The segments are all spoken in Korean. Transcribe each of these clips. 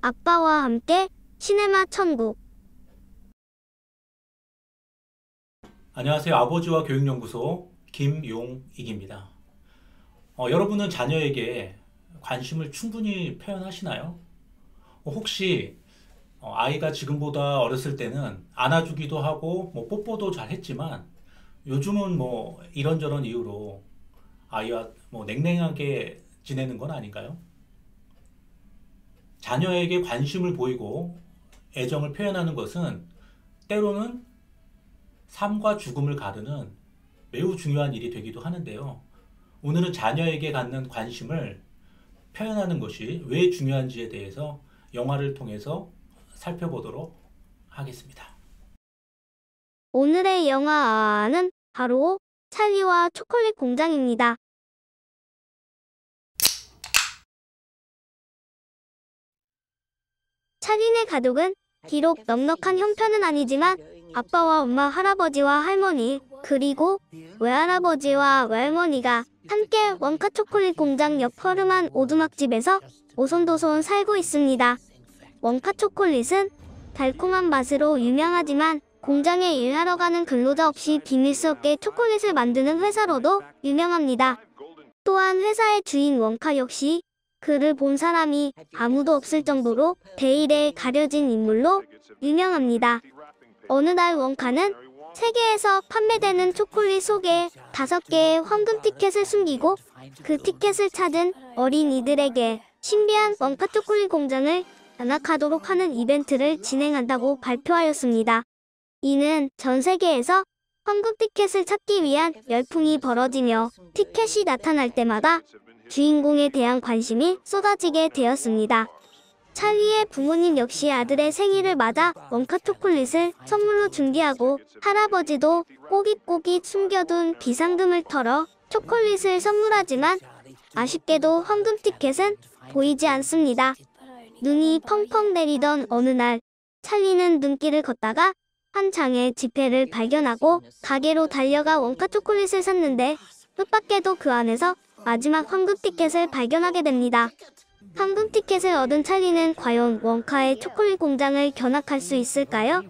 아빠와 함께 시네마 천국. 안녕하세요. 아버지와 교육연구소 김용익입니다. 여러분은 자녀에게 관심을 충분히 표현하시나요? 혹시 아이가 지금보다 어렸을 때는 안아주기도 하고 뭐 뽀뽀도 잘 했지만 요즘은 뭐 이런저런 이유로 아이와 뭐 냉랭하게 지내는 건 아닌가요? 자녀에게 관심을 보이고 애정을 표현하는 것은 때로는 삶과 죽음을 가르는 매우 중요한 일이 되기도 하는데요. 오늘은 자녀에게 갖는 관심을 표현하는 것이 왜 중요한지에 대해서 영화를 통해서 살펴보도록 하겠습니다. 오늘의 영화는 바로 찰리와 초콜릿 공장입니다. 찰리네 가족은 비록 넉넉한 형편은 아니지만 아빠와 엄마, 할아버지와 할머니, 그리고 외할아버지와 외할머니가 함께 원카 초콜릿 공장 옆 허름한 오두막집에서 오손도손 살고 있습니다. 원카 초콜릿은 달콤한 맛으로 유명하지만 공장에 일하러 가는 근로자 없이 비밀스럽게 초콜릿을 만드는 회사로도 유명합니다. 또한 회사의 주인 원카 역시 그를 본 사람이 아무도 없을 정도로 베일에 가려진 인물로 유명합니다. 어느 날 원카는 세계에서 판매되는 초콜릿 속에 5개의 황금 티켓을 숨기고 그 티켓을 찾은 어린이들에게 신비한 원카 초콜릿 공장을 장악하도록 하는 이벤트를 진행한다고 발표하였습니다. 이는 전 세계에서 황금 티켓을 찾기 위한 열풍이 벌어지며 티켓이 나타날 때마다 주인공에 대한 관심이 쏟아지게 되었습니다. 찰리의 부모님 역시 아들의 생일을 맞아 원카 초콜릿을 선물로 준비하고 할아버지도 꼬깃꼬깃 숨겨둔 비상금을 털어 초콜릿을 선물하지만 아쉽게도 황금 티켓은 보이지 않습니다. 눈이 펑펑 내리던 어느 날 찰리는 눈길을 걷다가 한 장의 지폐를 발견하고 가게로 달려가 원카 초콜릿을 샀는데 뜻밖에도 그 안에서 마지막 황금 티켓을 발견하게 됩니다. 황금 티켓을 얻은 찰리는 과연 원카의 초콜릿 공장을 견학할 수 있을까요?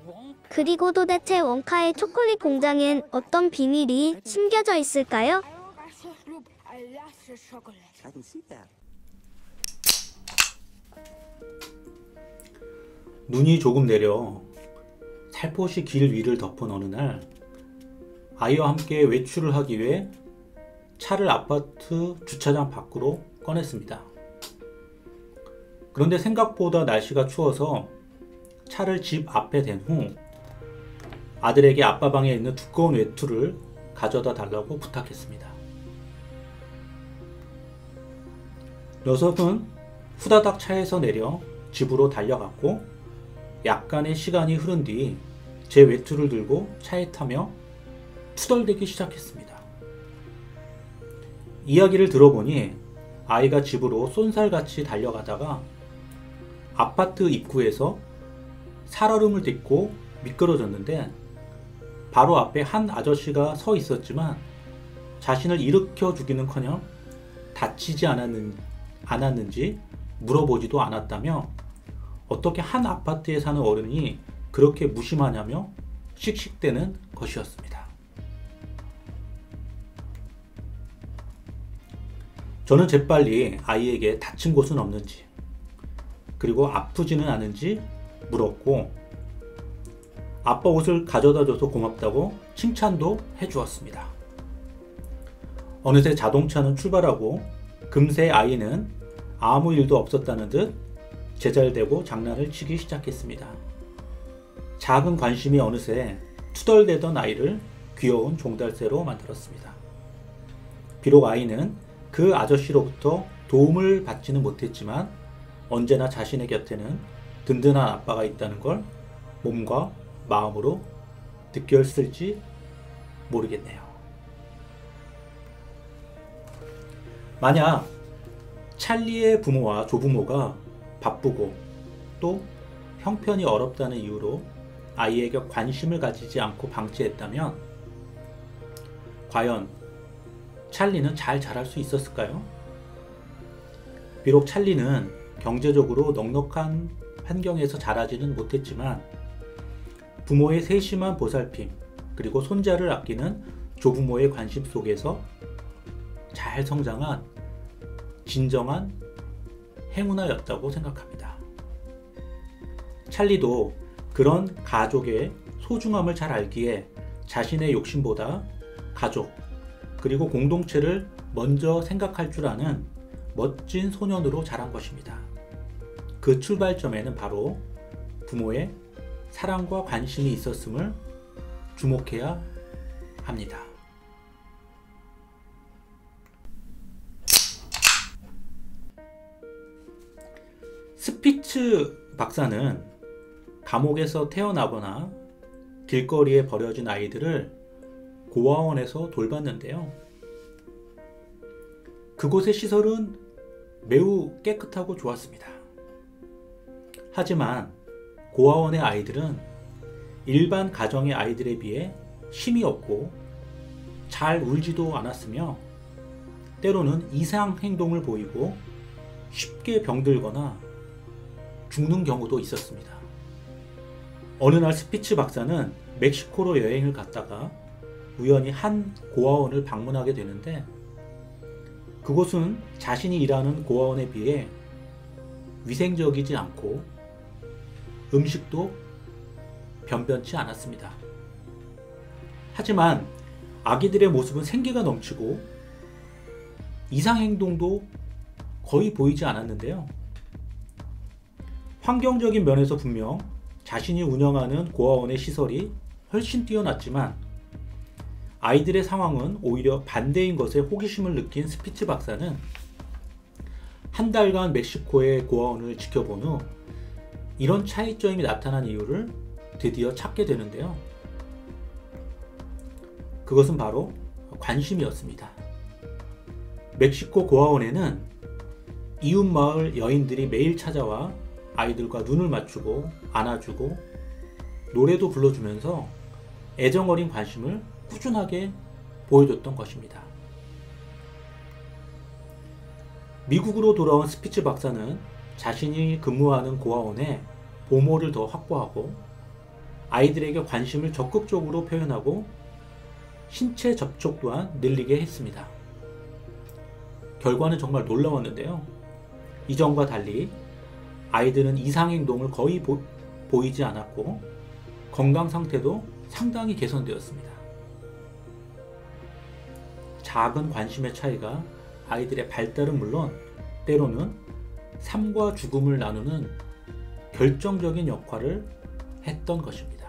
그리고 도대체 원카의 초콜릿 공장엔 어떤 비밀이 숨겨져 있을까요? 눈이 조금 내려 살포시 길 위를 덮은 어느 날 아이와 함께 외출을 하기 위해 차를 아파트 주차장 밖으로 꺼냈습니다. 그런데 생각보다 날씨가 추워서 차를 집 앞에 댄 후 아들에게 아빠 방에 있는 두꺼운 외투를 가져다 달라고 부탁했습니다. 녀석은 후다닥 차에서 내려 집으로 달려갔고 약간의 시간이 흐른 뒤 제 외투를 들고 차에 타며 투덜대기 시작했습니다. 이야기를 들어보니 아이가 집으로 쏜살같이 달려가다가 아파트 입구에서 살얼음을 딛고 미끄러졌는데 바로 앞에 한 아저씨가 서 있었지만 자신을 일으켜 주기는커녕 다치지 않았는지 물어보지도 않았다며 어떻게 한 아파트에 사는 어른이 그렇게 무심하냐며 씩씩대는 것이었습니다. 저는 재빨리 아이에게 다친 곳은 없는지 그리고 아프지는 않은지 물었고 아빠 옷을 가져다줘서 고맙다고 칭찬도 해주었습니다. 어느새 자동차는 출발하고 금세 아이는 아무 일도 없었다는 듯 제잘되고 장난을 치기 시작했습니다. 작은 관심이 어느새 투덜대던 아이를 귀여운 종달새로 만들었습니다. 비록 아이는 그 아저씨로부터 도움을 받지는 못했지만 언제나 자신의 곁에는 든든한 아빠가 있다는 걸 몸과 마음으로 느꼈을지 모르겠네요. 만약 찰리의 부모와 조부모가 바쁘고 또 형편이 어렵다는 이유로 아이에게 관심을 가지지 않고 방치했다면 과연 찰리는 잘 자랄 수 있었을까요? 비록 찰리는 경제적으로 넉넉한 환경에서 자라지는 못했지만 부모의 세심한 보살핌 그리고 손자를 아끼는 조부모의 관심 속에서 잘 성장한 진정한 행운아였다고 생각합니다. 찰리도 그런 가족의 소중함을 잘 알기에 자신의 욕심보다 가족 그리고 공동체를 먼저 생각할 줄 아는 멋진 소년으로 자란 것입니다. 그 출발점에는 바로 부모의 사랑과 관심이 있었음을 주목해야 합니다. 스피츠 박사는 감옥에서 태어나거나 길거리에 버려진 아이들을 고아원에서 돌봤는데요. 그곳의 시설은 매우 깨끗하고 좋았습니다. 하지만 고아원의 아이들은 일반 가정의 아이들에 비해 힘이 없고 잘 울지도 않았으며 때로는 이상 행동을 보이고 쉽게 병들거나 죽는 경우도 있었습니다. 어느 날 스피츠 박사는 멕시코로 여행을 갔다가 우연히 한 고아원을 방문하게 되는데 그곳은 자신이 일하는 고아원에 비해 위생적이지 않고 음식도 변변치 않았습니다. 하지만 아기들의 모습은 생기가 넘치고 이상행동도 거의 보이지 않았는데요. 환경적인 면에서 분명 자신이 운영하는 고아원의 시설이 훨씬 뛰어났지만 아이들의 상황은 오히려 반대인 것에 호기심을 느낀 스피츠 박사는 한 달간 멕시코의 고아원을 지켜본 후 이런 차이점이 나타난 이유를 드디어 찾게 되는데요. 그것은 바로 관심이었습니다. 멕시코 고아원에는 이웃마을 여인들이 매일 찾아와 아이들과 눈을 맞추고 안아주고 노래도 불러주면서 애정어린 관심을 꾸준하게 보여줬던 것입니다. 미국으로 돌아온 스피츠 박사는 자신이 근무하는 고아원에 보모를 더 확보하고 아이들에게 관심을 적극적으로 표현하고 신체 접촉 또한 늘리게 했습니다. 결과는 정말 놀라웠는데요. 이전과 달리 아이들은 이상행동을 거의 보이지 않았고 건강 상태도 상당히 개선되었습니다. 작은 관심의 차이가 아이들의 발달은 물론 때로는 삶과 죽음을 나누는 결정적인 역할을 했던 것입니다.